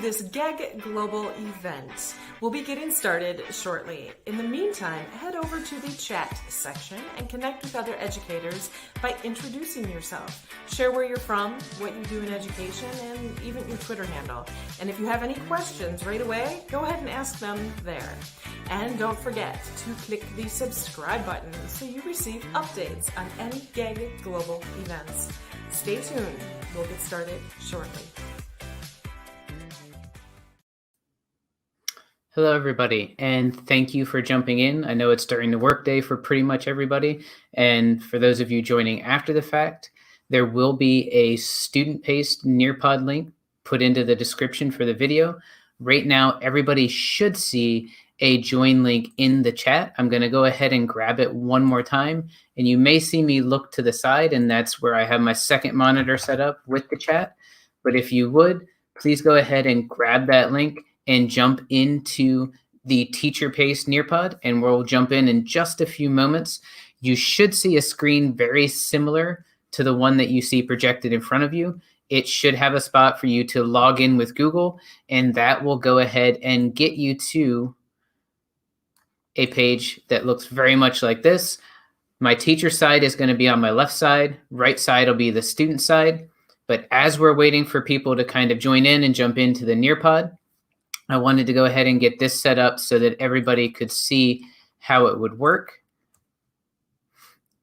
this GEG Global event. We'll be getting started shortly. In the meantime, head over to the chat section and connect with other educators by introducing yourself. Share where you're from, what you do in education, and even your Twitter handle. And if you have any questions right away, go ahead and ask them there. And don't forget to click the subscribe button so you receive updates on any GEG Global events. Stay tuned. We'll get started shortly. Hello, everybody, and thank you for jumping in. I know it's during the workday for pretty much everybody, and for those of you joining after the fact, there will be a student-paced Nearpod link put into the description for the video. Right now, everybody should see a join link in the chat. I'm going to go ahead and grab it one more time, and you may see me look to the side, and that's where I have my second monitor set up with the chat. But if you would, please go ahead and grab that link and jump into the teacher-paced Nearpod, and we'll jump in just a few moments. You should see a screen very similar to the one that you see projected in front of you. It should have a spot for you to log in with Google, and that will go ahead and get you to a page that looks very much like this. My teacher side is going to be on my left side. Right side will be the student side. But as we're waiting for people to kind of join in and jump into the Nearpod, I wanted to go ahead and get this set up so that everybody could see how it would work.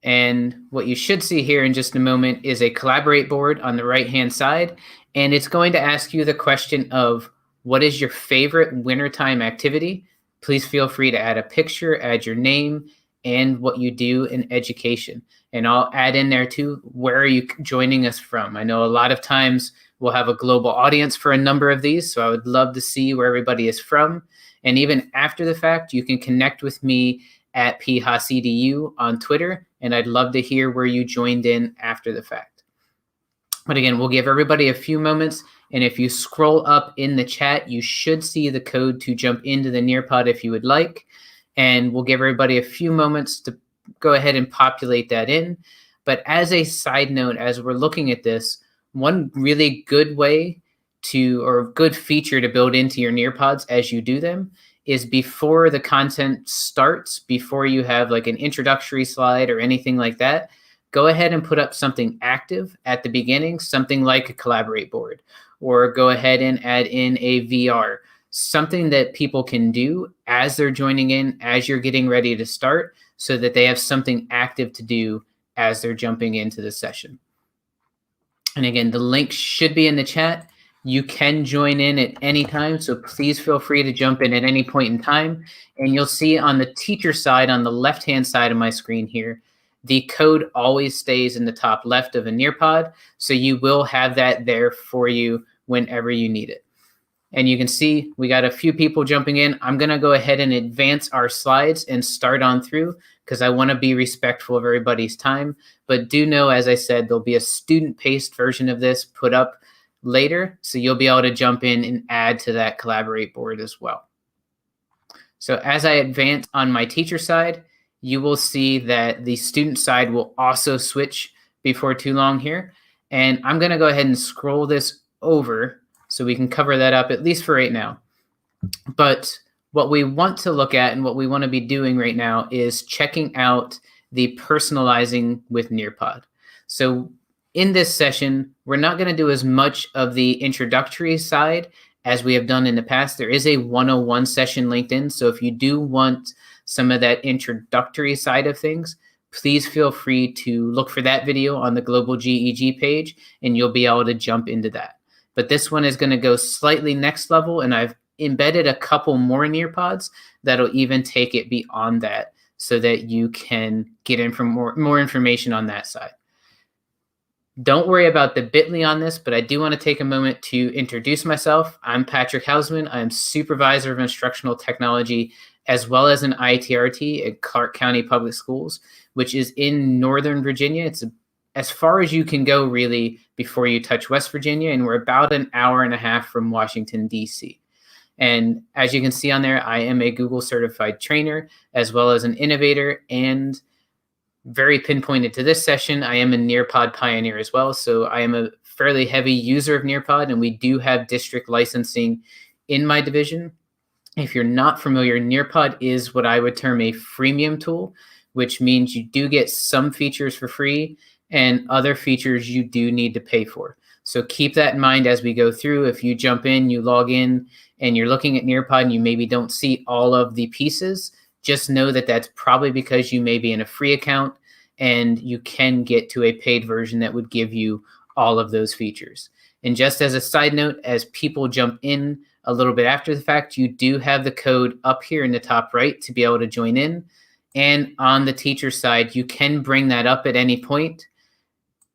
And what you should see here in just a moment is a collaborate board on the right-hand side. And it's going to ask you the question of, what is your favorite wintertime activity? Please feel free to add a picture, add your name, and what you do in education. And I'll add in there too, where are you joining us from? I know a lot of times we'll have a global audience for a number of these, so I would love to see where everybody is from. And even after the fact, you can connect with me at phaasedu on Twitter, and I'd love to hear where you joined in after the fact. But again, we'll give everybody a few moments, and if you scroll up in the chat, you should see the code to jump into the Nearpod if you would like, and we'll give everybody a few moments to go ahead and populate that in. But as a side note, as we're looking at this, one really good way to, or good feature to build into your Nearpods as you do them, is before the content starts, before you have like an introductory slide or anything like that, go ahead and put up something active at the beginning, something like a collaborate board, or go ahead and add in a VR, something that people can do as they're joining in, as you're getting ready to start, so that they have something active to do as they're jumping into the session. And again, the link should be in the chat. You can join in at any time, so please feel free to jump in at any point in time. And you'll see on the teacher side, on the left-hand side of my screen here, the code always stays in the top left of a Nearpod, so you will have that there for you whenever you need it. And you can see we got a few people jumping in. I'm going to go ahead and advance our slides and start on through, because I want to be respectful of everybody's time. But do know, as I said, there'll be a student-paced version of this put up later, so you'll be able to jump in and add to that collaborate board as well. So as I advance on my teacher side, you will see that the student side will also switch before too long here. And I'm going to go ahead and scroll this over so we can cover that up, at least for right now. But what we want to look at and what we want to be doing right now is checking out the personalizing with Nearpod. So in this session, we're not going to do as much of the introductory side as we have done in the past. There is a 101 session linked in, so if you do want some of that introductory side of things, please feel free to look for that video on the Global GEG page, and you'll be able to jump into that. But this one is going to go slightly next level, and I've embedded a couple more Nearpods that'll even take it beyond that, so that you can get in for more information on that side. Don't worry about the bit.ly on this, but I do want to take a moment to introduce myself. I'm Patrick Hausman. I'm Supervisor of Instructional Technology, as well as an ITRT at Clark County Public Schools, which is in Northern Virginia. It's as far as you can go, really, before you touch West Virginia, and we're about an hour and a half from Washington, D.C. And as you can see on there, I am a Google certified trainer, as well as an innovator, and very pinpointed to this session, I am a Nearpod pioneer as well. So I am a fairly heavy user of Nearpod, and we do have district licensing in my division. If you're not familiar, Nearpod is what I would term a freemium tool, which means you do get some features for free and other features you do need to pay for. So keep that in mind as we go through. If you jump in, you log in, and you're looking at Nearpod and you maybe don't see all of the pieces, just know that that's probably because you may be in a free account and you can get to a paid version that would give you all of those features. And just as a side note, as people jump in a little bit after the fact, you do have the code up here in the top right to be able to join in. And on the teacher side, you can bring that up at any point.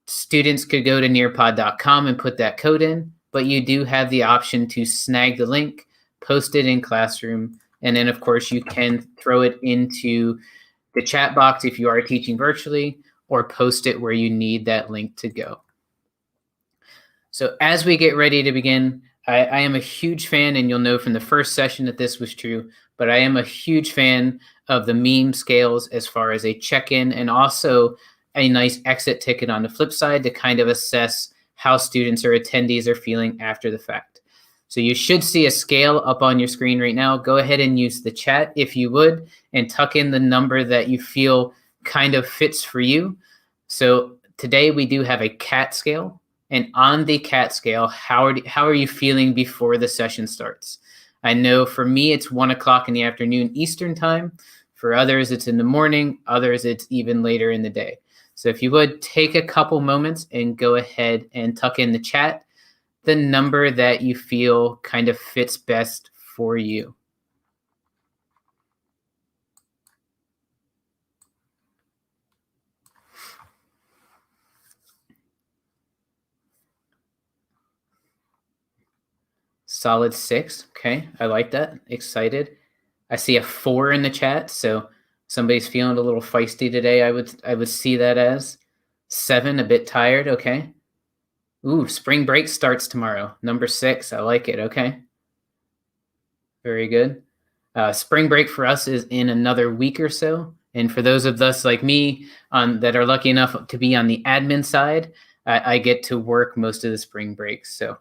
Students could go to nearpod.com and put that code in, but you do have the option to snag the link, post it in Classroom, and then of course you can throw it into the chat box if you are teaching virtually, or post it where you need that link to go. So as we get ready to begin, I am a huge fan, and you'll know from the first session that this was true, but I am a huge fan of the meme scales as far as a check-in and also a nice exit ticket on the flip side to kind of assess how students or attendees are feeling after the fact. So you should see a scale up on your screen right now. Go ahead and use the chat if you would, and tuck in the number that you feel kind of fits for you. So today we do have a CAT scale. And on the CAT scale, how are you feeling before the session starts? I know for me, it's 1 o'clock in the afternoon Eastern time. For others, it's in the morning. Others, it's even later in the day. So if you would, take a couple moments and go ahead and tuck in the chat the number that you feel kind of fits best for you. Solid 6. Okay, I like that. Excited. I see a 4 in the chat, so somebody's feeling a little feisty today. I would see that as 7, a bit tired. Okay. Ooh, spring break starts tomorrow. Number 6. I like it. Okay. Very good. Spring break for us is in another week or so. And for those of us like me that are lucky enough to be on the admin side, I get to work most of the spring breaks. So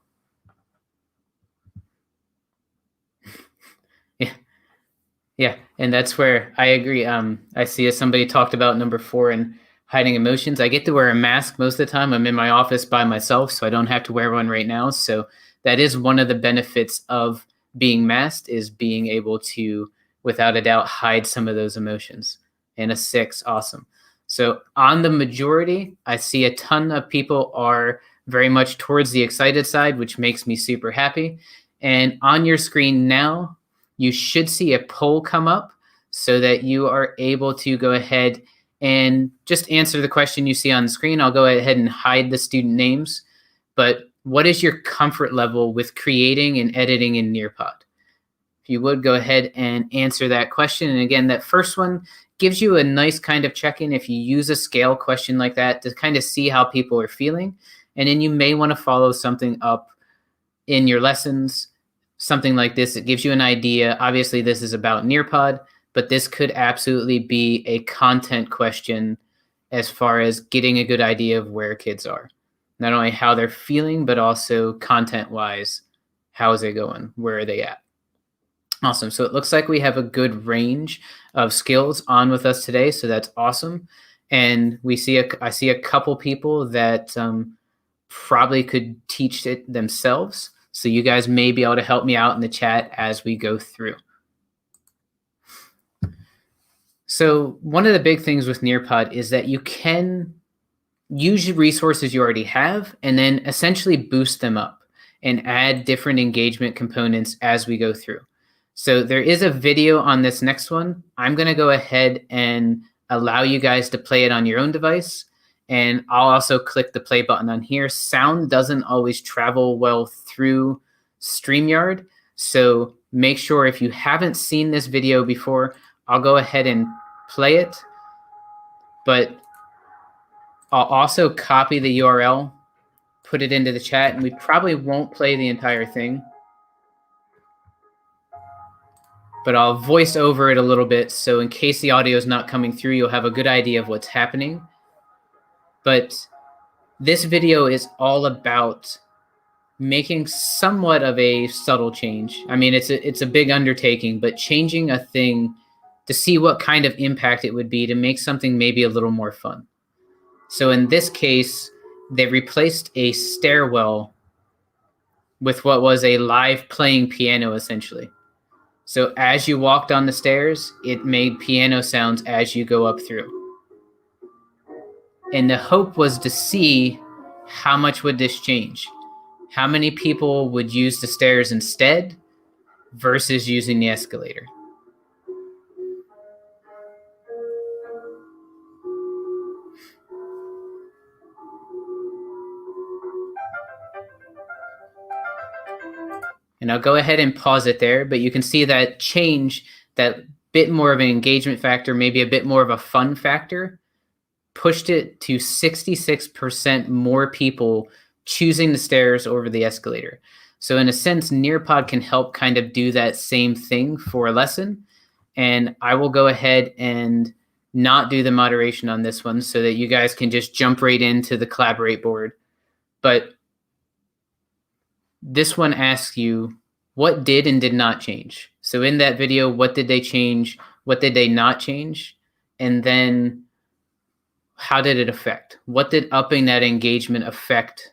yeah, and that's where I agree. I see as somebody talked about number 4 and hiding emotions. I get to wear a mask most of the time. I'm in my office by myself, so I don't have to wear one right now. So that is one of the benefits of being masked, is being able to, without a doubt, hide some of those emotions. And a 6, awesome. So on the majority, I see a ton of people are very much towards the excited side, which makes me super happy. And on your screen now, you should see a poll come up so that you are able to go ahead and just answer the question you see on the screen. I'll go ahead and hide the student names, but what is your comfort level with creating and editing in Nearpod? If you would, go ahead and answer that question. And again, that first one gives you a nice kind of check-in if you use a scale question like that to kind of see how people are feeling. And then you may want to follow something up in your lessons, something like this. It gives you an idea. Obviously, this is about Nearpod, but this could absolutely be a content question as far as getting a good idea of where kids are. Not only how they're feeling, but also content-wise, how is it going? Where are they at? Awesome. So it looks like we have a good range of skills on with us today. So that's awesome. And I see a couple people that probably could teach it themselves. So you guys may be able to help me out in the chat as we go through. So one of the big things with Nearpod is that you can use resources you already have and then essentially boost them up and add different engagement components as we go through. So there is a video on this next one. I'm going to go ahead and allow you guys to play it on your own device. And I'll also click the play button on here. Sound doesn't always travel well through StreamYard. So make sure if you haven't seen this video before, I'll go ahead and play it. But I'll also copy the URL, put it into the chat, and we probably won't play the entire thing. But I'll voice over it a little bit, so in case the audio is not coming through, you'll have a good idea of what's happening. But This video is all about making somewhat of a subtle change. I mean, it's a big undertaking, but changing a thing to see what kind of impact it would be to make something maybe a little more fun. So in this case, they replaced a stairwell with what was a live playing piano, essentially. So as you walk down the stairs, it made piano sounds as you go up through. And the hope was to see how much would this change? How many people would use the stairs instead versus using the escalator? And I'll go ahead and pause it there, but you can see that change, that bit more of an engagement factor, maybe a bit more of a fun factor, pushed it to 66% more people choosing the stairs over the escalator. So in a sense, Nearpod can help kind of do that same thing for a lesson. And I will go ahead and not do the moderation on this one so that you guys can just jump right into the collaborate board. But this one asks you, what did and did not change? So in that video, what did they change? What did they not change? And then how did it affect? What did upping that engagement affect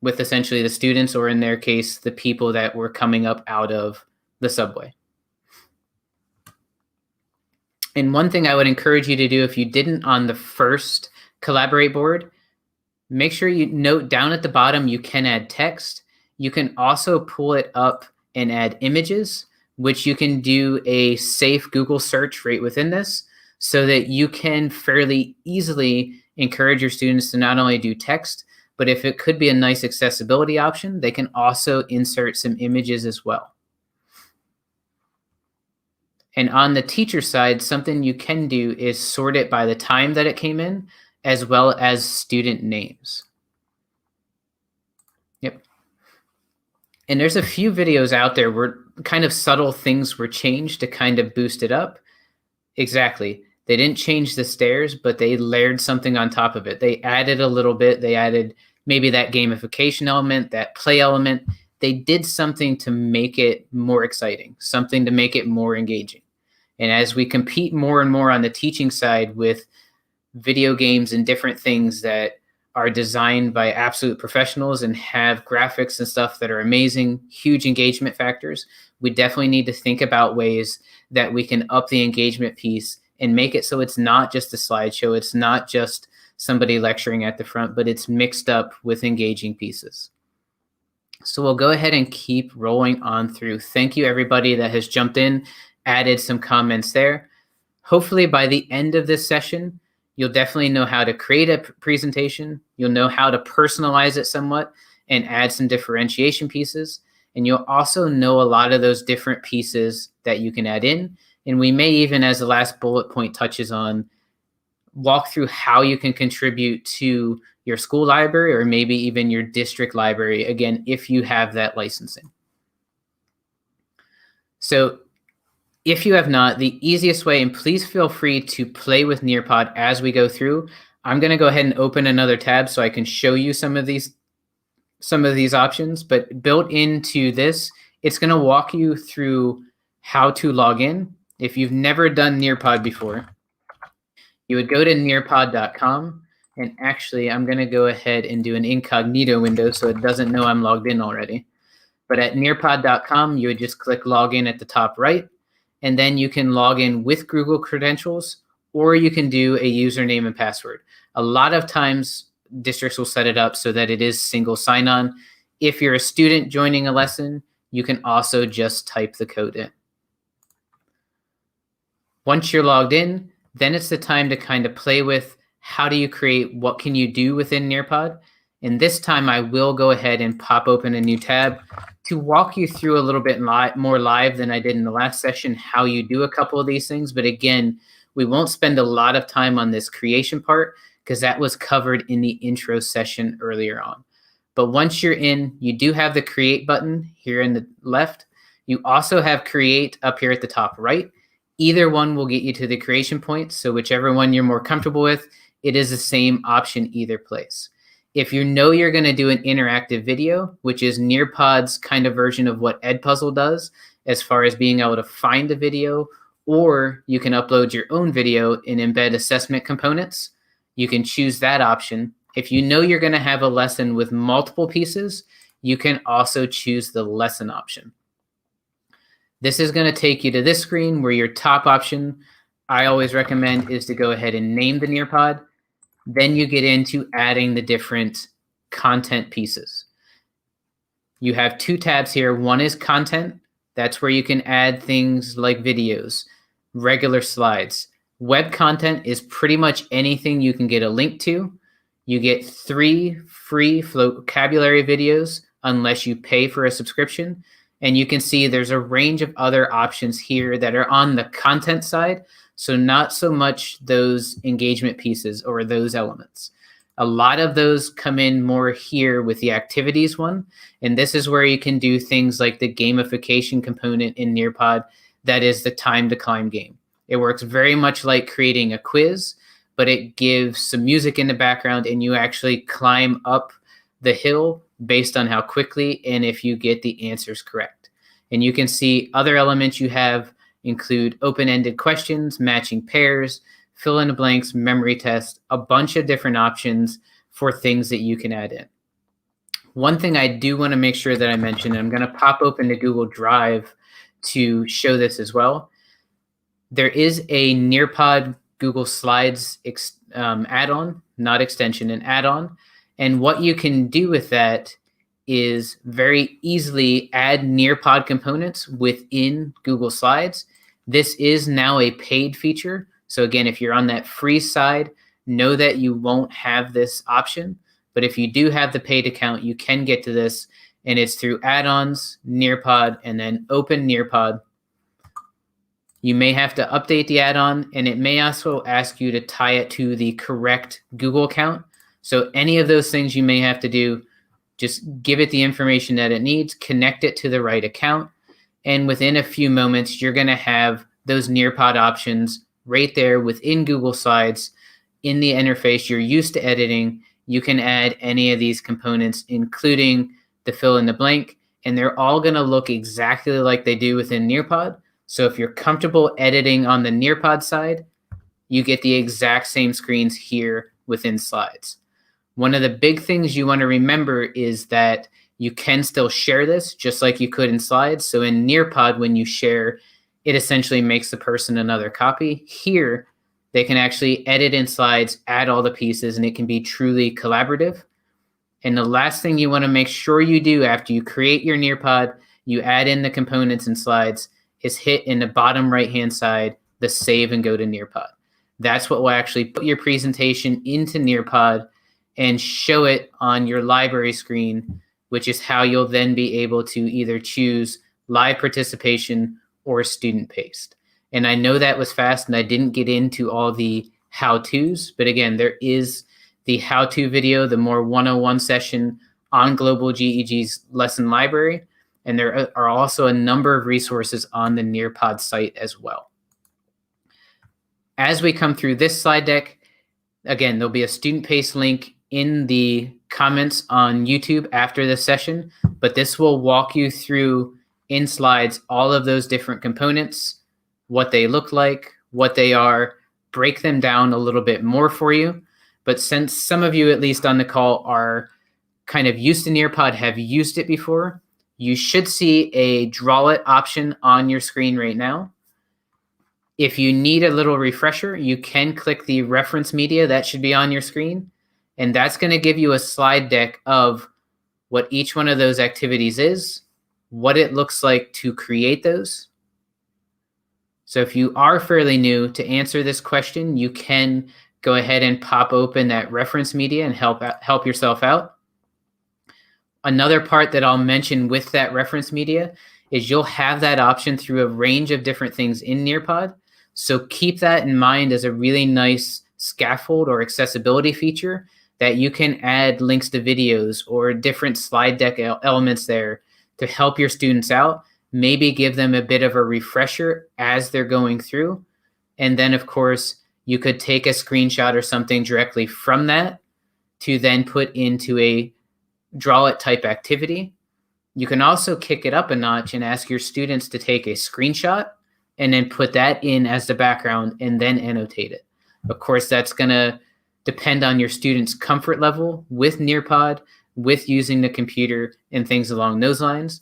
with essentially the students, or in their case, the people that were coming up out of the subway? And one thing I would encourage you to do, if you didn't on the first collaborate board, make sure you note down at the bottom, you can add text. You can also pull it up and add images, which you can do a safe Google search right within this, so that you can fairly easily encourage your students to not only do text, but if it could be a nice accessibility option, they can also insert some images as well. And on the teacher side, something you can do is sort it by the time that it came in, as well as student names. Yep. And there's a few videos out there where kind of subtle things were changed to kind of boost it up. Exactly. They didn't change the stairs, but they layered something on top of it. They added a little bit. They added maybe that gamification element, that play element. They did something to make it more exciting, something to make it more engaging. And as we compete more and more on the teaching side with video games and different things that are designed by absolute professionals and have graphics and stuff that are amazing, huge engagement factors, we definitely need to think about ways that we can up the engagement piece and make it so it's not just a slideshow, it's not just somebody lecturing at the front, but it's mixed up with engaging pieces. So we'll go ahead and keep rolling on through. Thank you, everybody that has jumped in, added some comments there. Hopefully by the end of this session, you'll definitely know how to create a presentation. You'll know how to personalize it somewhat and add some differentiation pieces. And you'll also know a lot of those different pieces that you can add in. And we may even, as the last bullet point touches on, walk through how you can contribute to your school library or maybe even your district library, again, if you have that licensing. So if you have not, the easiest way, and please feel free to play with Nearpod as we go through. I'm going to go ahead and open another tab so I can show you some of these options, but built into this, it's going to walk you through how to log in. If you've never done Nearpod before, you would go to nearpod.com, and actually I'm going to go ahead and do an incognito window so it doesn't know I'm logged in already. But at nearpod.com, you would just click login at the top right, and then you can log in with Google credentials, or you can do a username and password. A lot of times districts will set it up so that it is single sign-on. If you're a student joining a lesson, you can also just type the code in. Once you're logged in, then it's the time to kind of play with how do you create, what can you do within Nearpod. And this time I will go ahead and pop open a new tab to walk you through a little bit more live than I did in the last session, how you do a couple of these things. But again, we won't spend a lot of time on this creation part because that was covered in the intro session earlier on. But once you're in, you do have the create button here in the left. You also have create up here at the top right. Either one will get you to the creation point. So whichever one you're more comfortable with, it is the same option either place. If you know you're going to do an interactive video, which is Nearpod's kind of version of what Edpuzzle does, as far as being able to find a video, or you can upload your own video and embed assessment components, you can choose that option. If you know you're going to have a lesson with multiple pieces, you can also choose the lesson option. This is going to take you to this screen where your top option, I always recommend, is to go ahead and name the Nearpod. Then you get into adding the different content pieces. You have two tabs here. One is content. That's where you can add things like videos, regular slides. Web content is pretty much anything you can get a link to. You get 3 free vocabulary videos unless you pay for a subscription. And you can see there's a range of other options here that are on the content side. So not so much those engagement pieces or those elements. A lot of those come in more here with the activities one. And this is where you can do things like the gamification component in Nearpod. That is the time to climb game. It works very much like creating a quiz, but it gives some music in the background and you actually climb up the hill based on how quickly and if you get the answers correct. And you can see other elements you have include open-ended questions, matching pairs, fill in the blanks, memory test, a bunch of different options for things that you can add in. One thing I do want to make sure that I mention, and I'm going to pop open to Google Drive to show this as well. There is a Nearpod Google Slides add-on, not extension, an add-on. And what you can do with that is very easily add Nearpod components within Google Slides. This is now a paid feature. So again, if you're on that free side, know that you won't have this option. But if you do have the paid account, you can get to this. And it's through add-ons, Nearpod, and then open Nearpod. You may have to update the add-on, and it may also ask you to tie it to the correct Google account. So any of those things you may have to do, just give it the information that it needs, connect it to the right account, and within a few moments, you're going to have those Nearpod options right there within Google Slides. In the interface you're used to editing, you can add any of these components, including the fill in the blank, and they're all going to look exactly like they do within Nearpod. So if you're comfortable editing on the Nearpod side, you get the exact same screens here within Slides. One of the big things you want to remember is that you can still share this just like you could in Slides. So in Nearpod, when you share, it essentially makes the person another copy. Here, they can actually edit in Slides, add all the pieces, and it can be truly collaborative. And the last thing you want to make sure you do after you create your Nearpod, you add in the components in Slides, is hit in the bottom right-hand side, the save and go to Nearpod. That's what will actually put your presentation into Nearpod and show it on your library screen, which is how you'll then be able to either choose live participation or student paced. And I know that was fast and I didn't get into all the how-tos, but again, there is the how-to video, the more 101 session on Global GEG's lesson library. And there are also a number of resources on the Nearpod site as well. As we come through this slide deck, again, there'll be a student pace link in the comments on YouTube after this session, but this will walk you through in Slides all of those different components, what they look like, what they are, break them down a little bit more for you. But since some of you, at least on the call, are kind of used to Nearpod, have used it before, you should see a draw it option on your screen right now. If you need a little refresher, you can click the reference media that should be on your screen. And that's going to give you a slide deck of what each one of those activities is, what it looks like to create those. So if you are fairly new, to answer this question, you can go ahead and pop open that reference media and help yourself out. Another part that I'll mention with that reference media is you'll have that option through a range of different things in Nearpod. So keep that in mind as a really nice scaffold or accessibility feature that you can add links to videos or different slide deck elements there to help your students out, maybe give them a bit of a refresher as they're going through. And then, of course, you could take a screenshot or something directly from that to then put into a draw it type activity. You can also kick it up a notch and ask your students to take a screenshot and then put that in as the background and then annotate it. Of course, that's going to depend on your students' comfort level with Nearpod, with using the computer and things along those lines.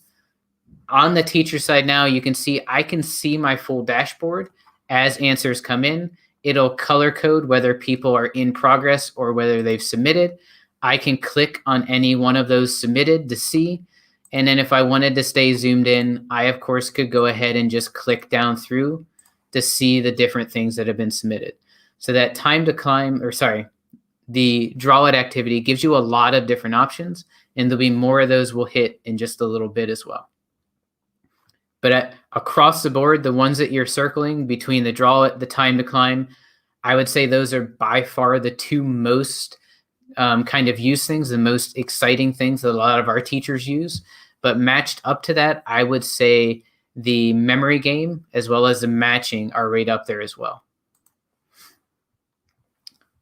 On the teacher side now, you can see I can see my full dashboard as answers come in. It'll color code whether people are in progress or whether they've submitted. I can click on any one of those submitted to see. And then if I wanted to stay zoomed in, I, of course, could go ahead and just click down through to see the different things that have been submitted. So that time to climb, the draw it activity gives you a lot of different options, and there'll be more of those we'll hit in just a little bit as well. But across the board, the ones that you're circling between the draw it, the time to climb, I would say those are by far the two most kind of use things, the most exciting things that a lot of our teachers use. But matched up to that, I would say the memory game as well as the matching are right up there as well.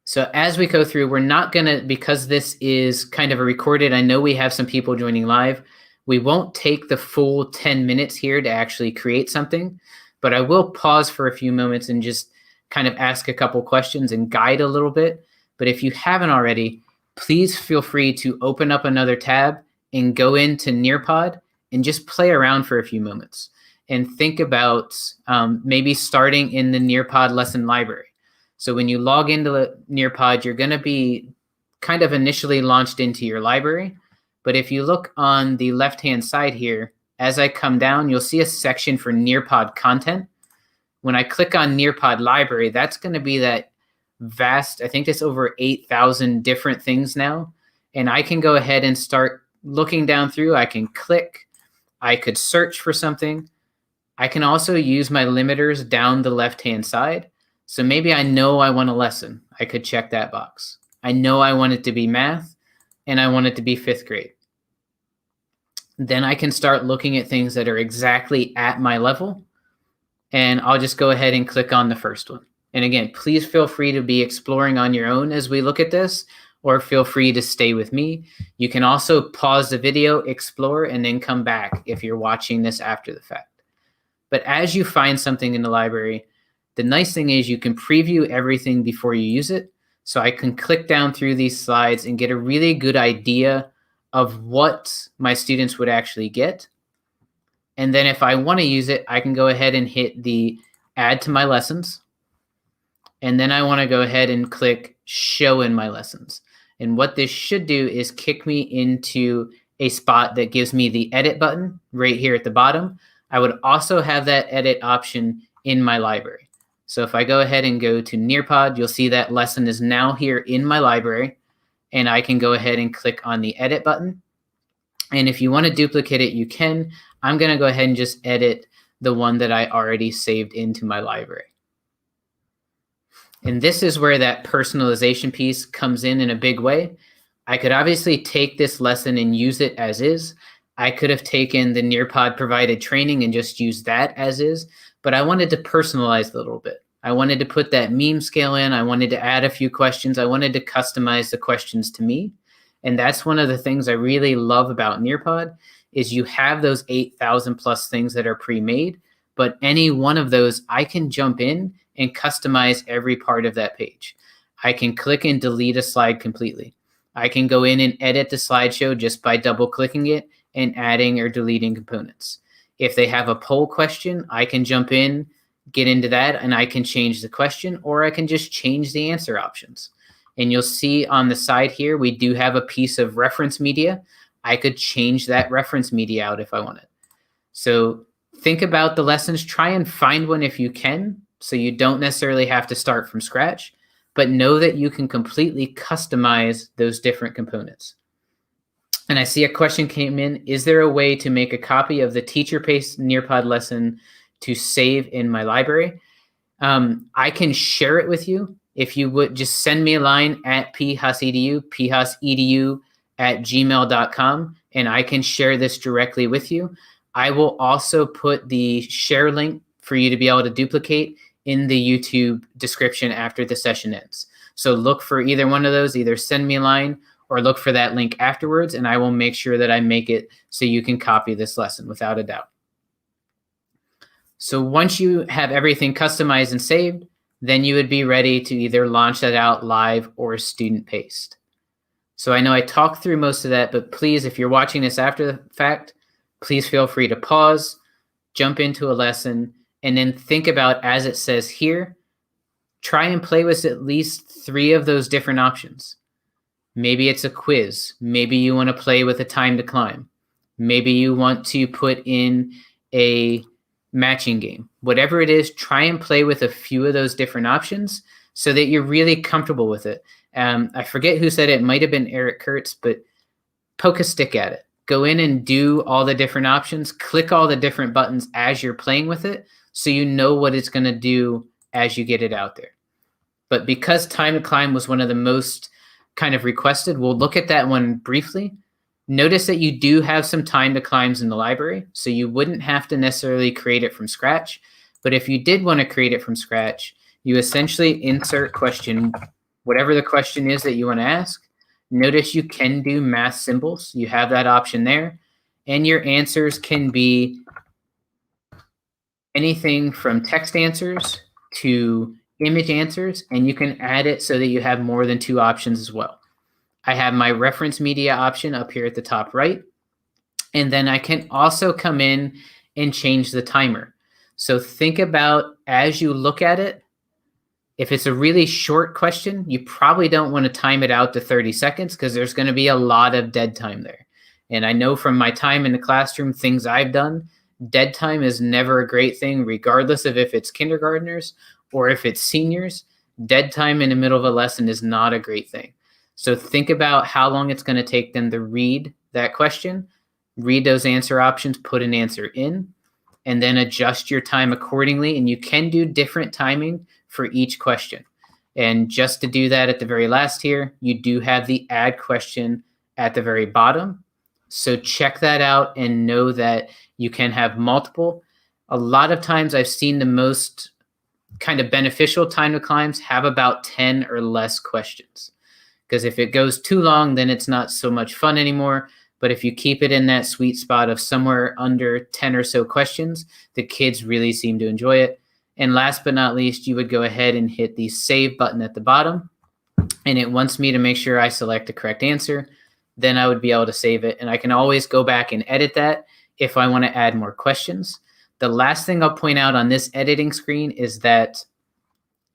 So as we go through, we're not going to, because this is kind of a recorded, I know we have some people joining live. We won't take the full 10 minutes here to actually create something, but I will pause for a few moments and just kind of ask a couple questions and guide a little bit. But if you haven't already, please feel free to open up another tab and go into Nearpod and just play around for a few moments and think about maybe starting in the Nearpod lesson library. So when you log into the Nearpod, you're going to be kind of initially launched into your library. But if you look on the left-hand side here, as I come down, you'll see a section for Nearpod content. When I click on Nearpod library, that's going to be that vast, I think it's over 8,000 different things now. And I can go ahead and start looking down through. I can click, I could search for something. I can also use my limiters down the left-hand side. So maybe I know I want a lesson. I could check that box. I know I want it to be math and I want it to be 5th grade. Then I can start looking at things that are exactly at my level. And I'll just go ahead and click on the first one. And again, please feel free to be exploring on your own as we look at this, or feel free to stay with me. You can also pause the video, explore, and then come back if you're watching this after the fact. But as you find something in the library, the nice thing is you can preview everything before you use it. So I can click down through these slides and get a really good idea of what my students would actually get. And then if I want to use it, I can go ahead and hit the add to my lessons. And then I want to go ahead and click show in my lessons. And what this should do is kick me into a spot that gives me the edit button right here at the bottom. I would also have that edit option in my library. So if I go ahead and go to Nearpod, you'll see that lesson is now here in my library, and I can go ahead and click on the edit button. And if you want to duplicate it, you can. I'm going to go ahead and just edit the one that I already saved into my library. And this is where that personalization piece comes in a big way. I could obviously take this lesson and use it as is. I could have taken the Nearpod provided training and just used that as is, but I wanted to personalize a little bit. I wanted to put that meme scale in. I wanted to add a few questions. I wanted to customize the questions to me. And that's one of the things I really love about Nearpod is you have those 8,000 plus things that are pre-made, but any one of those I can jump in and customize every part of that page. I can click and delete a slide completely. I can go in and edit the slideshow just by double clicking it and adding or deleting components. If they have a poll question, I can jump in, get into that, and I can change the question, or I can just change the answer options. And you'll see on the side here, we do have a piece of reference media. I could change that reference media out if I wanted. So think about the lessons, try and find one if you can, so you don't necessarily have to start from scratch, but know that you can completely customize those different components. And I see a question came in. Is there a way to make a copy of the teacher-paced Nearpod lesson to save in my library? I can share it with you. If you would just send me a line at phasedu, phasedu@gmail.com, and I can share this directly with you. I will also put the share link for you to be able to duplicate in the YouTube description after the session ends. So look for either one of those, either send me a line or look for that link afterwards, and I will make sure that I make it so you can copy this lesson without a doubt. So once you have everything customized and saved, then you would be ready to either launch that out live or student-paced. So I know I talked through most of that, but please, if you're watching this after the fact, please feel free to pause, jump into a lesson, and then think about, as it says here, try and play with at least 3 of those different options. Maybe it's a quiz. Maybe you want to play with a time to climb. Maybe you want to put in a matching game. Whatever it is, try and play with a few of those different options so that you're really comfortable with it. I forget who said it. It might have been Eric Kurtz, but poke a stick at it. Go in and do all the different options. Click all the different buttons as you're playing with it so you know what it's going to do as you get it out there. But because time to climb was one of the most kind of requested, we'll look at that one briefly. Notice that you do have some time to climbs in the library, so you wouldn't have to necessarily create it from scratch. But if you did want to create it from scratch, you essentially insert question, whatever the question is that you want to ask. Notice you can do math symbols. You have that option there. And your answers can be anything from text answers to image answers, and you can add it so that you have more than 2 options as well. I have my reference media option up here at the top right. And then I can also come in and change the timer. So think about, as you look at it, if it's a really short question, you probably don't want to time it out to 30 seconds because there's going to be a lot of dead time there. And I know from my time in the classroom, things I've done, dead time is never a great thing, regardless of if it's kindergartners or if it's seniors. Dead time in the middle of a lesson is not a great thing. So think about how long it's going to take them to read that question, read those answer options, put an answer in, and then adjust your time accordingly. And you can do different timing for each question. And just to do that at the very last here, you do have the add question at the very bottom. So check that out and know that you can have multiple. A lot of times I've seen the most kind of beneficial time to climbs have about 10 or less questions. Because if it goes too long, then it's not so much fun anymore. But if you keep it in that sweet spot of somewhere under 10 or so questions, the kids really seem to enjoy it. And last but not least, you would go ahead and hit the save button at the bottom. And it wants me to make sure I select the correct answer. Then I would be able to save it. And I can always go back and edit that if I want to add more questions. The last thing I'll point out on this editing screen is that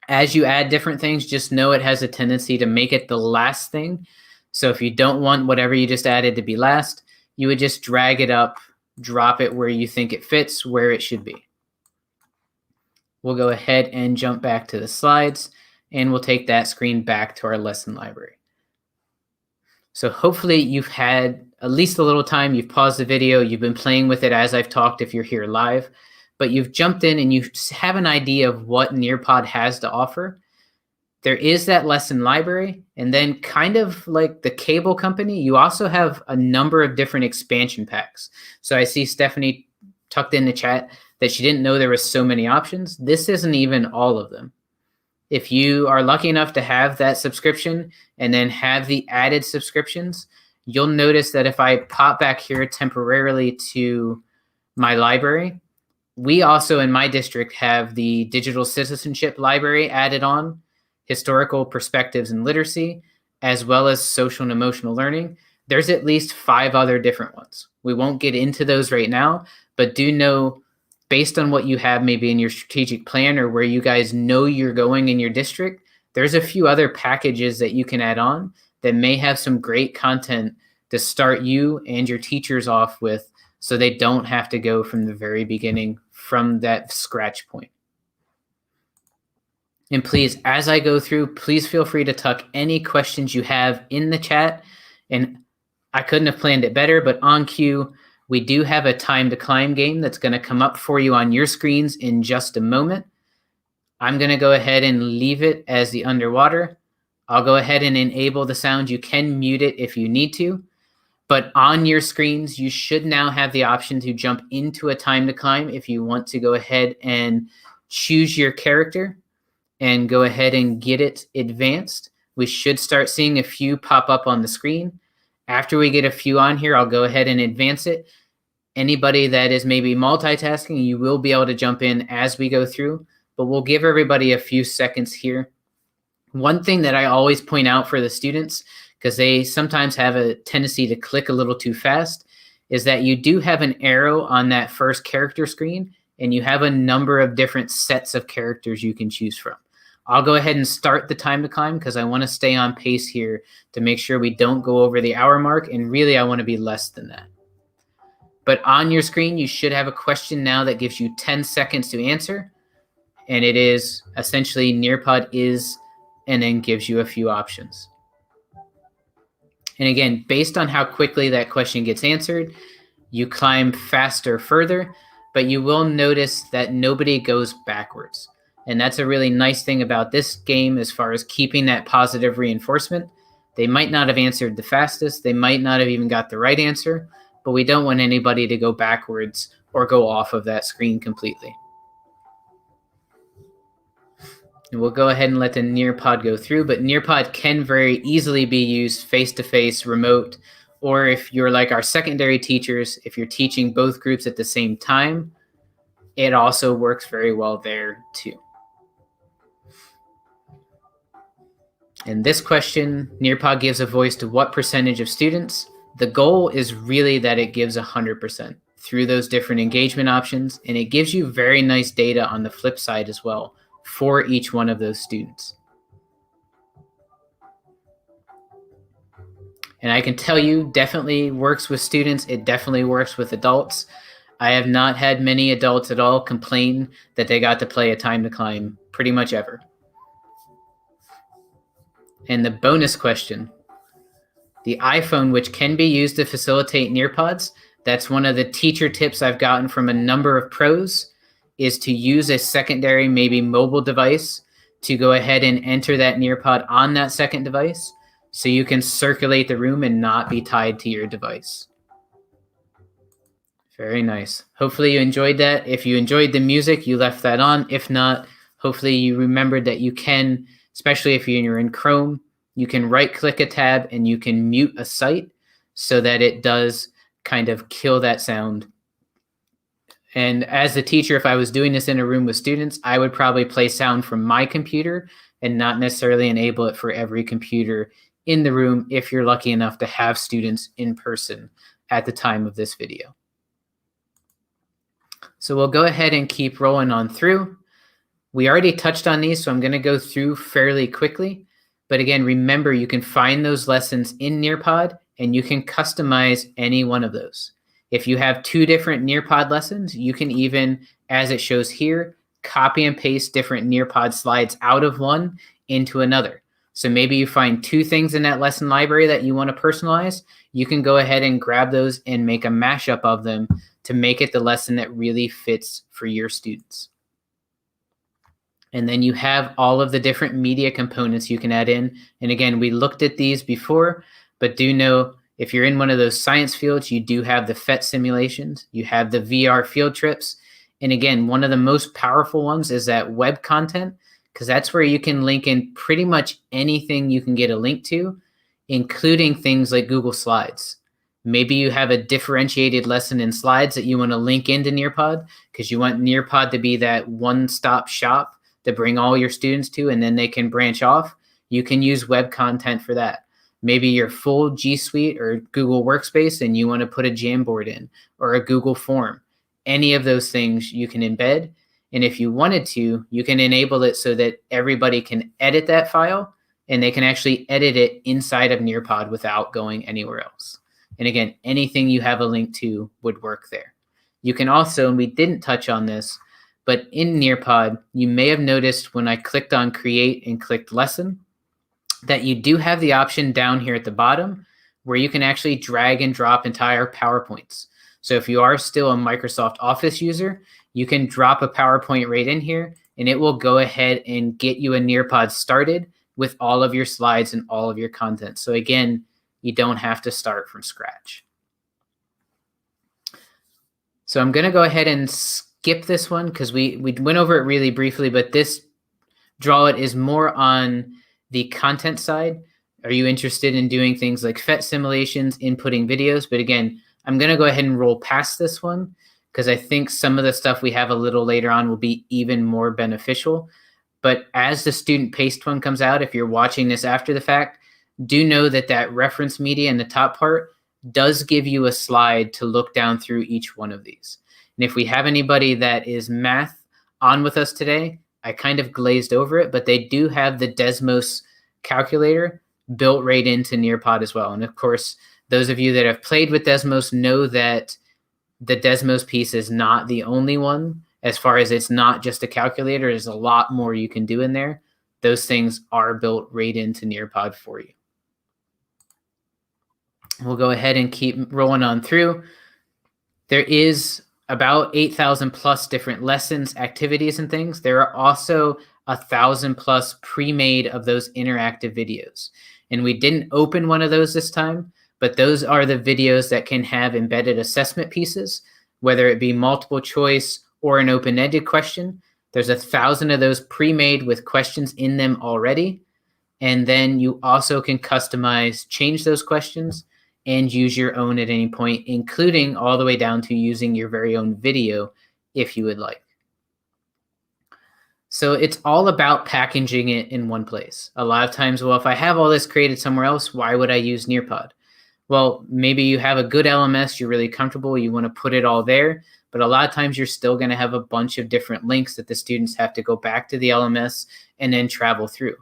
as you add different things, just know it has a tendency to make it the last thing. So if you don't want whatever you just added to be last, you would just drag it up, drop it where you think it fits, where it should be. We'll go ahead and jump back to the slides, and we'll take that screen back to our lesson library. So hopefully you've had at least a little time, you've paused the video, you've been playing with it as I've talked if you're here live, but you've jumped in and you have an idea of what Nearpod has to offer. There is that lesson library, and then kind of like the cable company, you also have a number of different expansion packs. So I see Stephanie tucked in the chat that she didn't know there was so many options. This isn't even all of them. If you are lucky enough to have that subscription and then have the added subscriptions, you'll notice that if I pop back here temporarily to my library, we also in my district have the digital citizenship library added on, historical perspectives and literacy, as well as social and emotional learning. There's at least 5 other different ones. We won't get into those right now, but do know, based on what you have maybe in your strategic plan or where you guys know you're going in your district, there's a few other packages that you can add on that may have some great content to start you and your teachers off with so they don't have to go from the very beginning from that scratch point. And please, as I go through, please feel free to tuck any questions you have in the chat. And I couldn't have planned it better, but on cue, we do have a time to climb game that's going to come up for you on your screens in just a moment. I'm going to go ahead and leave it as the underwater. I'll go ahead and enable the sound. You can mute it if you need to. But on your screens, you should now have the option to jump into a time to climb if you want to go ahead and choose your character and go ahead and get it advanced. We should start seeing a few pop up on the screen. After we get a few on here, I'll go ahead and advance it. Anybody that is maybe multitasking, you will be able to jump in as we go through, but we'll give everybody a few seconds here. One thing that I always point out for the students, because they sometimes have a tendency to click a little too fast, is that you do have an arrow on that first character screen, and you have a number of different sets of characters you can choose from. I'll go ahead and start the time to climb because I want to stay on pace here to make sure we don't go over the hour mark, and really I want to be less than that. But on your screen, you should have a question now that gives you 10 seconds to answer, and it is essentially Nearpod is, and then gives you a few options. And again, based on how quickly that question gets answered, you climb faster further, but you will notice that nobody goes backwards. And that's a really nice thing about this game as far as keeping that positive reinforcement. They might not have answered the fastest, they might not have even got the right answer, but we don't want anybody to go backwards or go off of that screen completely. And we'll go ahead and let the Nearpod go through, but Nearpod can very easily be used face-to-face, remote, or if you're like our secondary teachers, if you're teaching both groups at the same time, it also works very well there too. And this question, Nearpod gives a voice to what percentage of students? The goal is really that it gives 100% through those different engagement options, and it gives you very nice data on the flip side as well for each one of those students. And I can tell you, definitely works with students. It definitely works with adults. I have not had many adults at all complain that they got to play a time to climb pretty much ever. And the bonus question, the iPhone, which can be used to facilitate Nearpods, that's one of the teacher tips I've gotten from a number of pros, is to use a secondary, maybe mobile device to go ahead and enter that Nearpod on that second device so you can circulate the room and not be tied to your device. Very nice. Hopefully you enjoyed that. If you enjoyed the music, you left that on. If not, hopefully you remembered that you can, especially if you're in Chrome, you can right-click a tab and you can mute a site so that it does kind of kill that sound. And as a teacher, if I was doing this in a room with students, I would probably play sound from my computer and not necessarily enable it for every computer in the room if you're lucky enough to have students in person at the time of this video. So we'll go ahead and keep rolling on through. We already touched on these, so I'm going to go through fairly quickly. But again, remember, you can find those lessons in Nearpod, and you can customize any one of those. If you have 2 different Nearpod lessons, you can even, as it shows here, copy and paste different Nearpod slides out of one into another. So maybe you find 2 things in that lesson library that you want to personalize. You can go ahead and grab those and make a mashup of them to make it the lesson that really fits for your students. And then you have all of the different media components you can add in. And again, we looked at these before, but do know if you're in one of those science fields, you do have the PhET simulations, you have the VR field trips. And again, one of the most powerful ones is that web content, because that's where you can link in pretty much anything you can get a link to, including things like Google Slides. Maybe you have a differentiated lesson in slides that you want to link into Nearpod because you want Nearpod to be that one-stop shop to bring all your students to, and then they can branch off. You can use web content for that. Maybe your full G Suite or Google Workspace and you want to put a Jamboard in or a Google Form. Any of those things you can embed. And if you wanted to, you can enable it so that everybody can edit that file and they can actually edit it inside of Nearpod without going anywhere else. And again, anything you have a link to would work there. You can also, and we didn't touch on this, but in Nearpod, you may have noticed when I clicked on Create and clicked Lesson, that you do have the option down here at the bottom where you can actually drag and drop entire PowerPoints. So if you are still a Microsoft Office user, you can drop a PowerPoint right in here and it will go ahead and get you a Nearpod started with all of your slides and all of your content. So again, you don't have to start from scratch. So I'm going to go ahead and skip skip this one because we went over it really briefly, but this Draw It is more on the content side. Are you interested in doing things like PhET simulations, inputting videos? But again, I'm going to go ahead and roll past this one because I think some of the stuff we have a little later on will be even more beneficial. But as the student paced one comes out, if you're watching this after the fact, do know that that reference media in the top part does give you a slide to look down through each one of these. And if we have anybody that is math on with us today, I kind of glazed over it, but they do have the Desmos calculator built right into Nearpod as well. And of course, those of you that have played with Desmos know that the Desmos piece is not the only one. As far as it's not just a calculator, there's a lot more you can do in there. Those things are built right into Nearpod for you. We'll go ahead and keep rolling on through. There is about 8,000 plus different lessons, activities, and things. There are also 1,000 plus pre-made of those interactive videos. And we didn't open one of those this time, but those are the videos that can have embedded assessment pieces, whether it be multiple choice or an open-ended question. There's 1,000 of those pre-made with questions in them already. And then you also can customize, change those questions, and use your own at any point, including all the way down to using your very own video if you would like. So it's all about packaging it in one place. A lot of times, well, if I have all this created somewhere else, why would I use Nearpod? Well, maybe you have a good LMS, you're really comfortable, you want to put it all there, but a lot of times you're still going to have a bunch of different links that the students have to go back to the LMS and then travel through.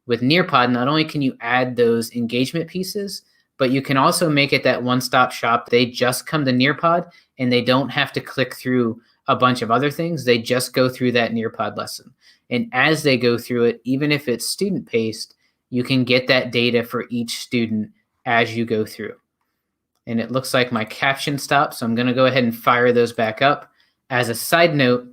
With Nearpod, not only can you add those engagement pieces, but you can also make it that one-stop shop. They just come to Nearpod and they don't have to click through a bunch of other things. They just go through that Nearpod lesson. And as they go through it, even if it's student-paced, you can get that data for each student as you go through. And it looks like my caption stopped, so I'm going to go ahead and fire those back up. As a side note,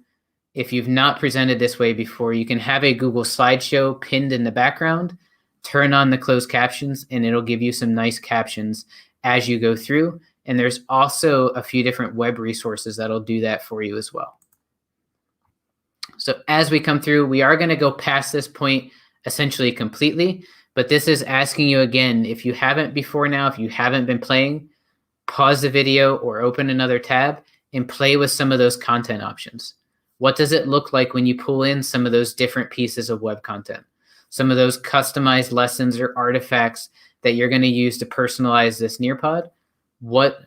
if you've not presented this way before, you can have a Google slideshow pinned in the background, turn on the closed captions, and it'll give you some nice captions as you go through. And there's also a few different web resources that'll do that for you as well. So as we come through, we are going to go past this point essentially completely, but this is asking you again, if you haven't before now, if you haven't been playing, pause the video or open another tab and play with some of those content options. What does it look like when you pull in some of those different pieces of web content? Some of those customized lessons or artifacts that you're going to use to personalize this Nearpod? What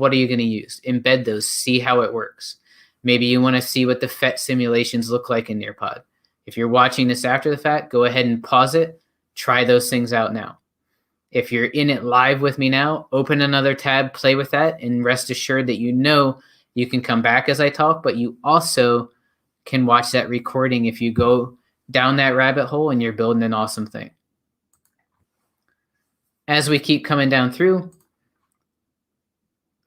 are you going to use? Embed those, see how it works. Maybe you want to see what the PhET simulations look like in Nearpod. If you're watching this after the fact, go ahead and pause it. Try those things out now. If you're in it live with me now, open another tab, play with that, and rest assured that you know you can come back as I talk, but you also can watch that recording if you go down that rabbit hole and you're building an awesome thing. As we keep coming down through,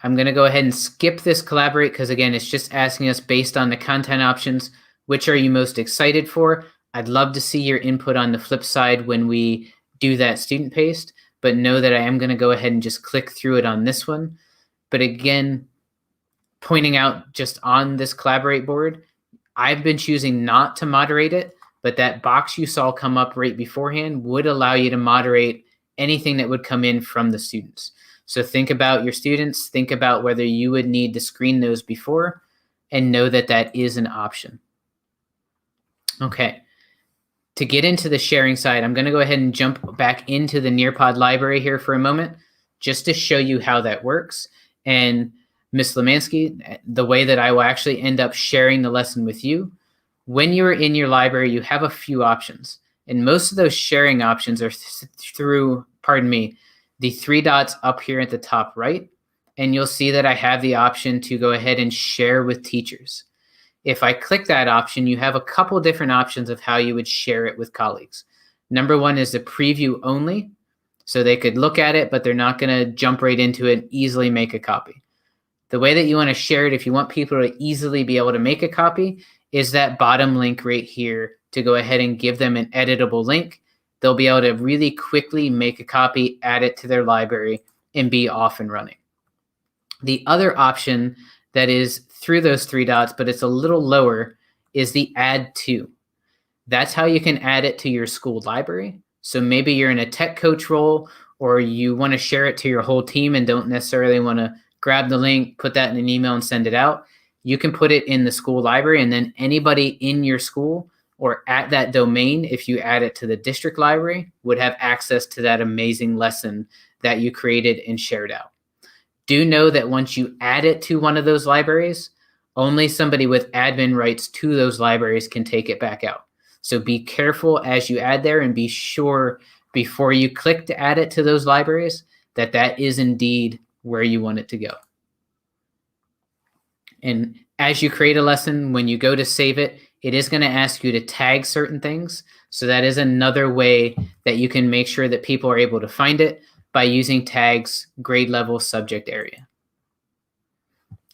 I'm going to go ahead and skip this collaborate because, again, it's just asking us based on the content options, which are you most excited for? I'd love to see your input on the flip side when we do that student paste, but know that I am going to go ahead and just click through it on this one. But again, pointing out just on this collaborate board, I've been choosing not to moderate it, but that box you saw come up right beforehand would allow you to moderate anything that would come in from the students. So think about your students, think about whether you would need to screen those before, and know that that is an option. Okay, to get into the sharing side, I'm going to go ahead and jump back into the Nearpod library here for a moment, just to show you how that works. And Ms. Lemansky, the way that I will actually end up sharing the lesson with you, when you're in your library, you have a few options. And most of those sharing options are through, the three dots up here at the top right. And you'll see that I have the option to go ahead and share with teachers. If I click that option, you have a couple different options of how you would share it with colleagues. Number one is the preview only. So they could look at it, but they're not going to jump right into it and easily make a copy. The way that you want to share it, if you want people to easily be able to make a copy, is that bottom link right here to go ahead and give them an editable link. They'll be able to really quickly make a copy, add it to their library, and be off and running. The other option that is through those three dots, but it's a little lower, is the add to. That's how you can add it to your school library. So maybe you're in a tech coach role, or you want to share it to your whole team and don't necessarily want to grab the link, put that in an email and send it out. You can put it in the school library, and then anybody in your school or at that domain, if you add it to the district library, would have access to that amazing lesson that you created and shared out. Do know that once you add it to one of those libraries, only somebody with admin rights to those libraries can take it back out. So be careful as you add there, and be sure before you click to add it to those libraries that that is indeed where you want it to go. And as you create a lesson, when you go to save it, it is going to ask you to tag certain things. So that is another way that you can make sure that people are able to find it, by using tags, grade level, subject area.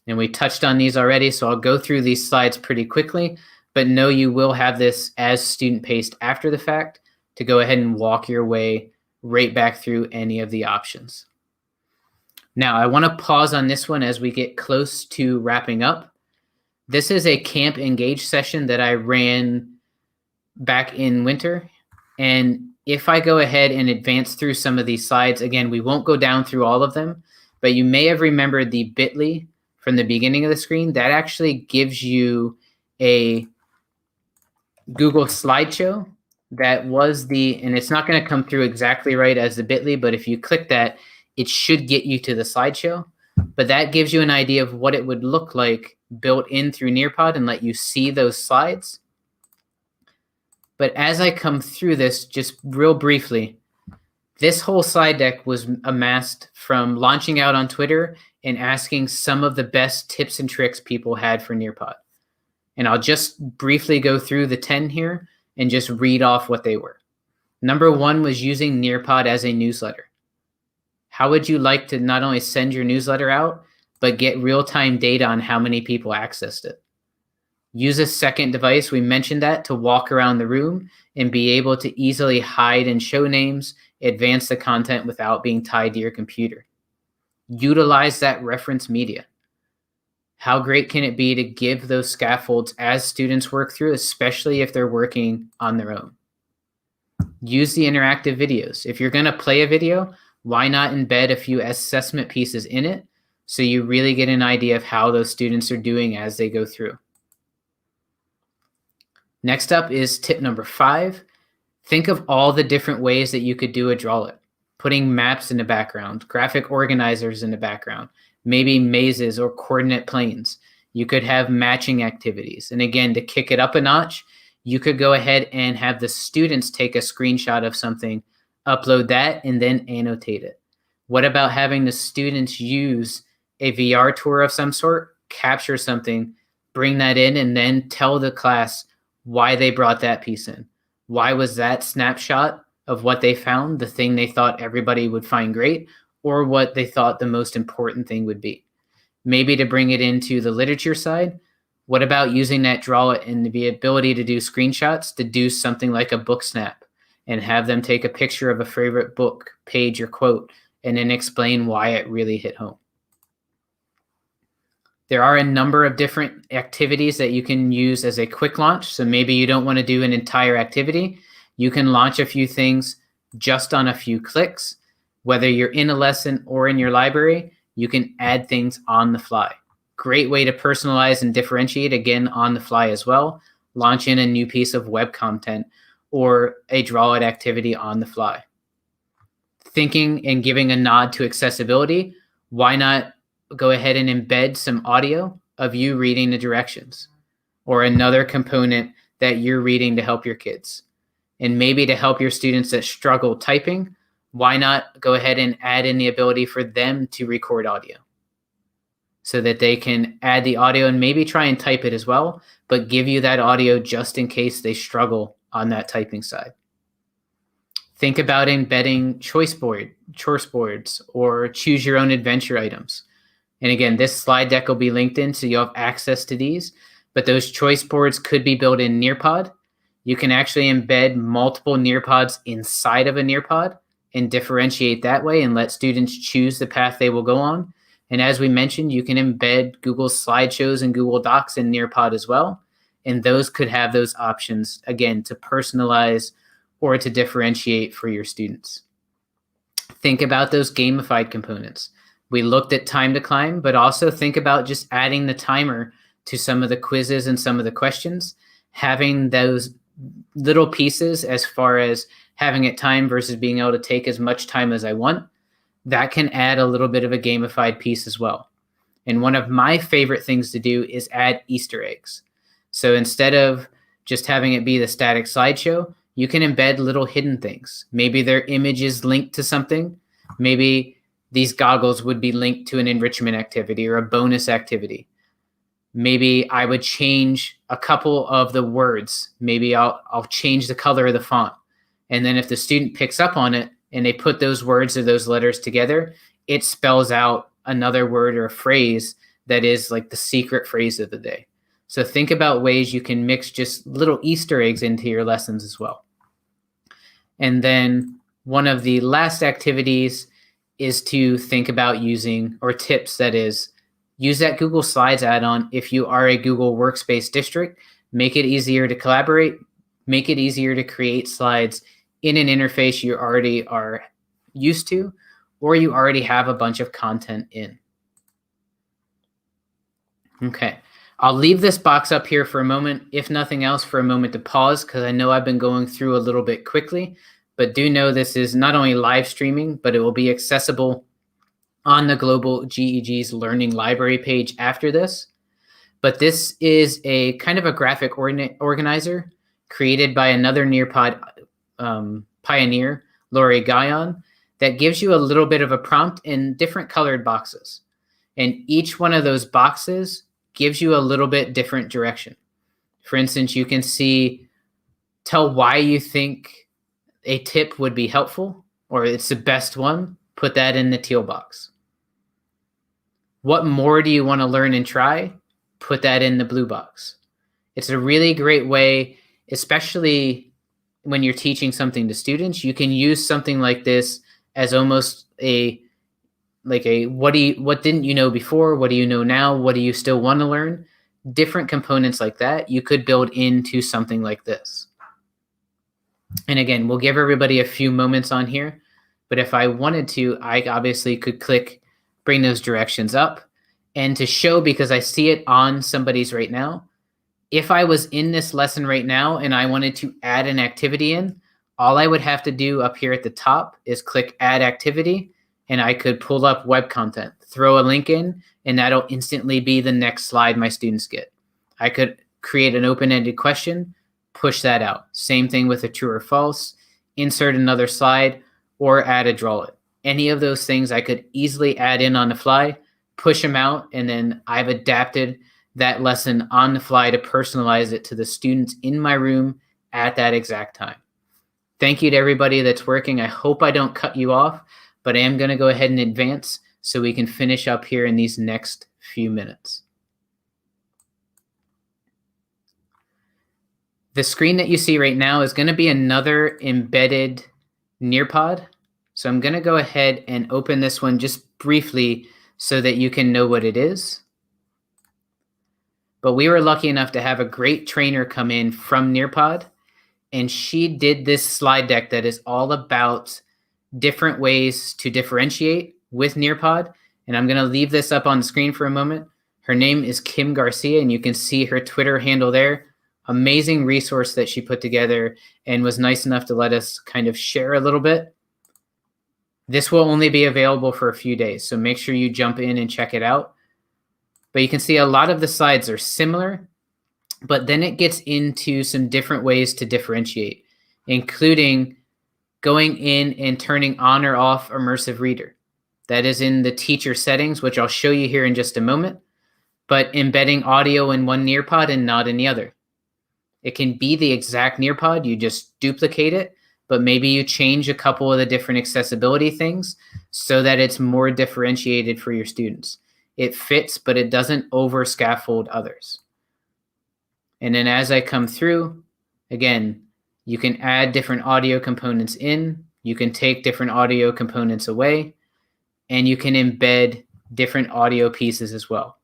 And we touched on these already, so I'll go through these slides pretty quickly, but know you will have this as student paced after the fact to go ahead and walk your way right back through any of the options. Now, I want to pause on this one as we get close to wrapping up. This is a Camp Engage session that I ran back in winter. And if I go ahead and advance through some of these slides, again, we won't go down through all of them, but you may have remembered the bit.ly from the beginning of the screen. That actually gives you a Google slideshow that was and it's not going to come through exactly right as the bit.ly, but if you click that, it should get you to the slideshow. But that gives you an idea of what it would look like built in through Nearpod and let you see those slides. But as I come through this, just real briefly, this whole slide deck was amassed from launching out on Twitter and asking some of the best tips and tricks people had for Nearpod. And I'll just briefly go through the 10 here and just read off what they were. Number 1 was using Nearpod as a newsletter. How would you like to not only send your newsletter out, but get real-time data on how many people accessed it? Use a second device, we mentioned that, to walk around the room and be able to easily hide and show names, advance the content without being tied to your computer. Utilize that reference media. How great can it be to give those scaffolds as students work through, especially if they're working on their own? Use the interactive videos. If you're going to play a video, why not embed a few assessment pieces in it so you really get an idea of how those students are doing as they go through? Next up is tip number 5. Think of all the different ways that you could do a Drawlet. Putting maps in the background, graphic organizers in the background, maybe mazes or coordinate planes. You could have matching activities. And again, to kick it up a notch, you could go ahead and have the students take a screenshot of something, upload that, and then annotate it. What about having the students use a VR tour of some sort, capture something, bring that in, and then tell the class why they brought that piece in? Why was that snapshot of what they found the thing they thought everybody would find great, or what they thought the most important thing would be? Maybe to bring it into the literature side, what about using that Drawlet and the ability to do screenshots to do something like a book snap and have them take a picture of a favorite book, page, or quote, and then explain why it really hit home? There are a number of different activities that you can use as a quick launch. So maybe you don't want to do an entire activity. You can launch a few things just on a few clicks. Whether you're in a lesson or in your library, you can add things on the fly. Great way to personalize and differentiate, again, on the fly as well. Launch in a new piece of web content or a Drawlet activity on the fly. Thinking and giving a nod to accessibility, why not go ahead and embed some audio of you reading the directions or another component that you're reading to help your kids? And maybe to help your students that struggle typing, why not go ahead and add in the ability for them to record audio so that they can add the audio and maybe try and type it as well, but give you that audio just in case they struggle on that typing side. Think about embedding choice boards or choose your own adventure items. And again, this slide deck will be linked in, so you'll have access to these. But those choice boards could be built in Nearpod. You can actually embed multiple Nearpods inside of a Nearpod and differentiate that way and let students choose the path they will go on. And as we mentioned, you can embed Google Slideshows and Google Docs in Nearpod as well. And those could have those options, again, to personalize or to differentiate for your students. Think about those gamified components. We looked at time to climb, but also think about just adding the timer to some of the quizzes and some of the questions, having those little pieces as far as having it time versus being able to take as much time as I want. That can add a little bit of a gamified piece as well. And one of my favorite things to do is add Easter eggs. So instead of just having it be the static slideshow, you can embed little hidden things. Maybe their image is linked to something. Maybe these goggles would be linked to an enrichment activity or a bonus activity. Maybe I would change a couple of the words. Maybe I'll change the color of the font. And then if the student picks up on it and they put those words or those letters together, it spells out another word or a phrase that is like the secret phrase of the day. So think about ways you can mix just little Easter eggs into your lessons as well. And then one of the last activities is to think about using, or tips that is, use that Google Slides add-on if you are a Google Workspace district. Make it easier to collaborate, make it easier to create slides in an interface you already are used to, or you already have a bunch of content in. Okay, I'll leave this box up here for a moment, if nothing else, for a moment to pause, because I know I've been going through a little bit quickly, but do know this is not only live streaming, but it will be accessible on the Global GEG's Learning Library page after this. But this is a kind of a graphic organizer created by another Nearpod pioneer, Lori Guyon, that gives you a little bit of a prompt in different colored boxes. And each one of those boxes gives you a little bit different direction. For instance, you can see, tell why you think a tip would be helpful, or it's the best one, put that in the teal box. What more do you want to learn and try? Put that in the blue box. It's a really great way, especially when you're teaching something to students. You can use something like this as almost a what didn't you know before? What do you know now? What do you still want to learn? Different components like that you could build into something like this. And again, we'll give everybody a few moments on here, but if I wanted to, I obviously could click, bring those directions up, and to show, because I see it on somebody's right now, if I was in this lesson right now and I wanted to add an activity in, all I would have to do up here at the top is click Add Activity, and I could pull up web content, throw a link in, and that'll instantly be the next slide my students get. I could create an open-ended question, push that out. Same thing with a true or false, insert another slide, or add a draw it. Any of those things I could easily add in on the fly, push them out, and then I've adapted that lesson on the fly to personalize it to the students in my room at that exact time. Thank you to everybody that's working. I hope I don't cut you off, but I am going to go ahead and advance so we can finish up here in these next few minutes. The screen that you see right now is going to be another embedded Nearpod. So I'm going to go ahead and open this one just briefly so that you can know what it is. But we were lucky enough to have a great trainer come in from Nearpod, and she did this slide deck that is all about different ways to differentiate with Nearpod. And I'm going to leave this up on the screen for a moment. Her name is Kim Garcia, and you can see her Twitter handle there. Amazing resource that she put together and was nice enough to let us kind of share a little bit. This will only be available for a few days, so make sure you jump in and check it out. But you can see a lot of the slides are similar, but then it gets into some different ways to differentiate, including going in and turning on or off Immersive Reader. That is in the teacher settings, which I'll show you here in just a moment, but embedding audio in one Nearpod and not in the other. It can be the exact Nearpod, you just duplicate it, but maybe you change a couple of the different accessibility things so that it's more differentiated for your students. It fits, but it doesn't over scaffold others. And then as I come through, again, you can add different audio components in, you can take different audio components away, and you can embed different audio pieces as well.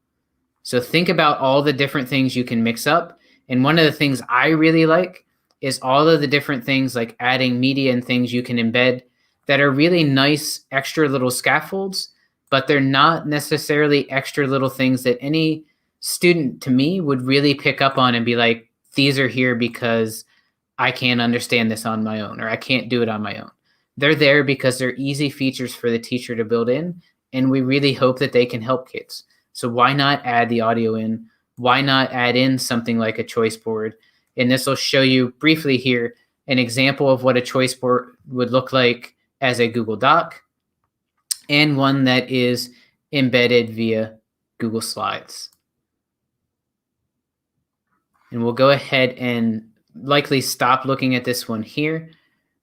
So think about all the different things you can mix up. And one of the things I really like is all of the different things like adding media and things you can embed that are really nice extra little scaffolds, but they're not necessarily extra little things that any student to me would really pick up on and be like, these are here because I can't understand this on my own, or I can't do it on my own. They're there because they're easy features for the teacher to build in, and we really hope that they can help kids. So why not add the audio in? Why not add in something like a choice board? And this will show you briefly here an example of what a choice board would look like as a Google Doc, and one that is embedded via Google Slides. And we'll go ahead and likely stop looking at this one here,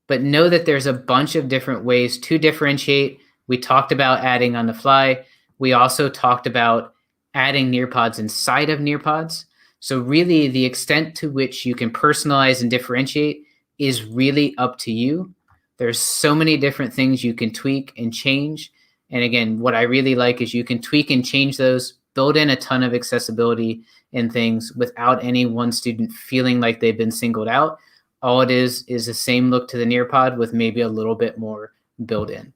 but know that there's a bunch of different ways to differentiate. We talked about adding on the fly. We also talked about adding Nearpods inside of Nearpods. So really the extent to which you can personalize and differentiate is really up to you. There's so many different things you can tweak and change. And again, what I really like is you can tweak and change those, build in a ton of accessibility and things without any one student feeling like they've been singled out. All it is the same look to the Nearpod with maybe a little bit more built in.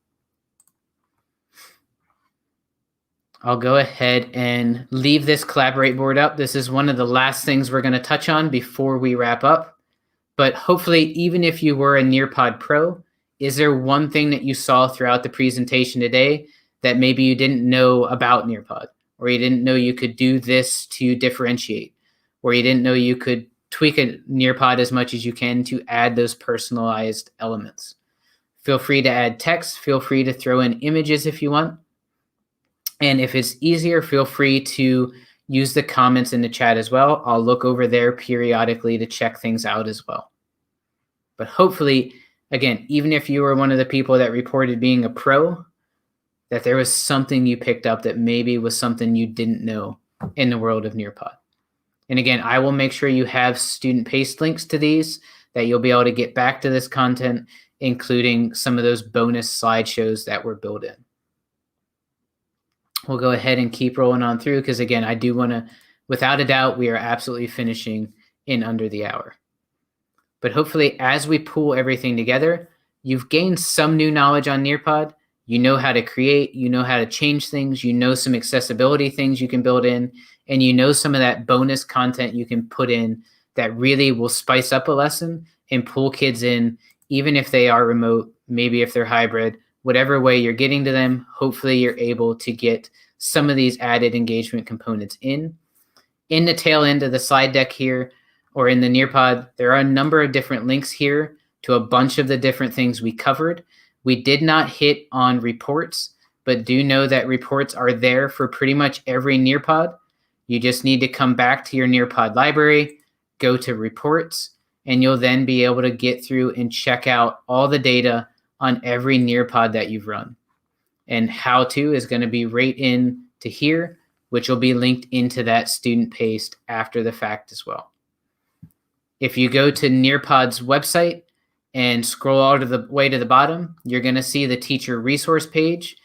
I'll go ahead and leave this collaborate board up. This is one of the last things we're going to touch on before we wrap up. But hopefully, even if you were a Nearpod Pro, is there one thing that you saw throughout the presentation today that maybe you didn't know about Nearpod, or you didn't know you could do this to differentiate, or you didn't know you could tweak a Nearpod as much as you can to add those personalized elements? Feel free to add text. Feel free to throw in images if you want. And if it's easier, feel free to use the comments in the chat as well. I'll look over there periodically to check things out as well. But hopefully, again, even if you were one of the people that reported being a pro, that there was something you picked up that maybe was something you didn't know in the world of Nearpod. And again, I will make sure you have student paste links to these, that you'll be able to get back to this content, including some of those bonus slideshows that were built in. We'll go ahead and keep rolling on through because, again, I do want to, without a doubt, we are absolutely finishing in under the hour. But hopefully, as we pull everything together, you've gained some new knowledge on Nearpod. You know how to create, you know how to change things, you know some accessibility things you can build in, and you know some of that bonus content you can put in that really will spice up a lesson and pull kids in, even if they are remote, maybe if they're hybrid. Whatever way you're getting to them, hopefully you're able to get some of these added engagement components in. In the tail end of the slide deck here, or in the Nearpod, there are a number of different links here to a bunch of the different things we covered. We did not hit on reports, but do know that reports are there for pretty much every Nearpod. You just need to come back to your Nearpod library, go to reports, and you'll then be able to get through and check out all the data on every Nearpod that you've run. And how to is going to be right in to here, which will be linked into that student paste after the fact as well. If you go to Nearpod's website and scroll all the way to the bottom, you're going to see the teacher resource page.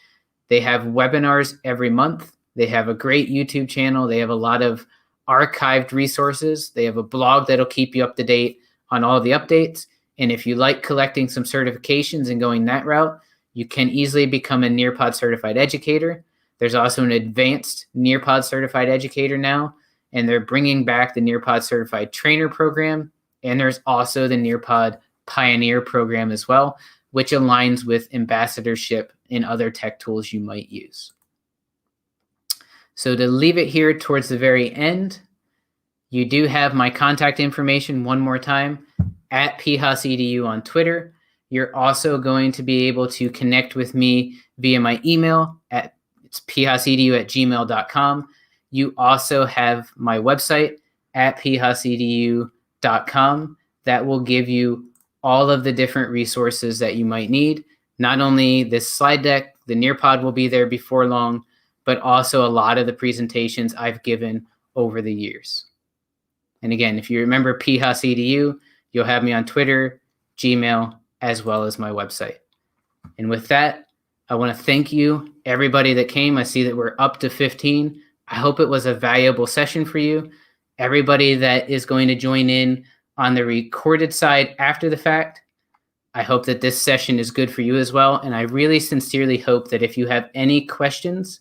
They have webinars every month. They have a great YouTube channel. They have a lot of archived resources. They have a blog that'll keep you up to date on all the updates. And if you like collecting some certifications and going that route, you can easily become a Nearpod certified educator. There's also an advanced Nearpod certified educator now, and they're bringing back the Nearpod certified trainer program. And there's also the Nearpod Pioneer program as well, which aligns with ambassadorship and other tech tools you might use. So to leave it here towards the very end, you do have my contact information one more time at PHASEDU on Twitter. You're also going to be able to connect with me via my email it's phasedu@gmail.com. You also have my website at phasedu.com that will give you all of the different resources that you might need. Not only this slide deck, the Nearpod will be there before long, but also a lot of the presentations I've given over the years. And again, if you remember PHASEDU, you'll have me on Twitter, Gmail, as well as my website. And with that, I want to thank you, Everybody that came, I see that we're up to 15. I hope it was a valuable session for you. Everybody that is going to join in on the recorded side after the fact, I hope that this session is good for you as well. And I really sincerely hope that if you have any questions,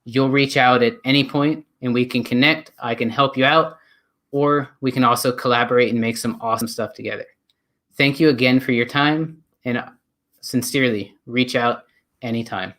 you'll reach out at any point and we can connect. I can help you out, or we can also collaborate and make some awesome stuff together. Thank you again for your time, and sincerely reach out anytime.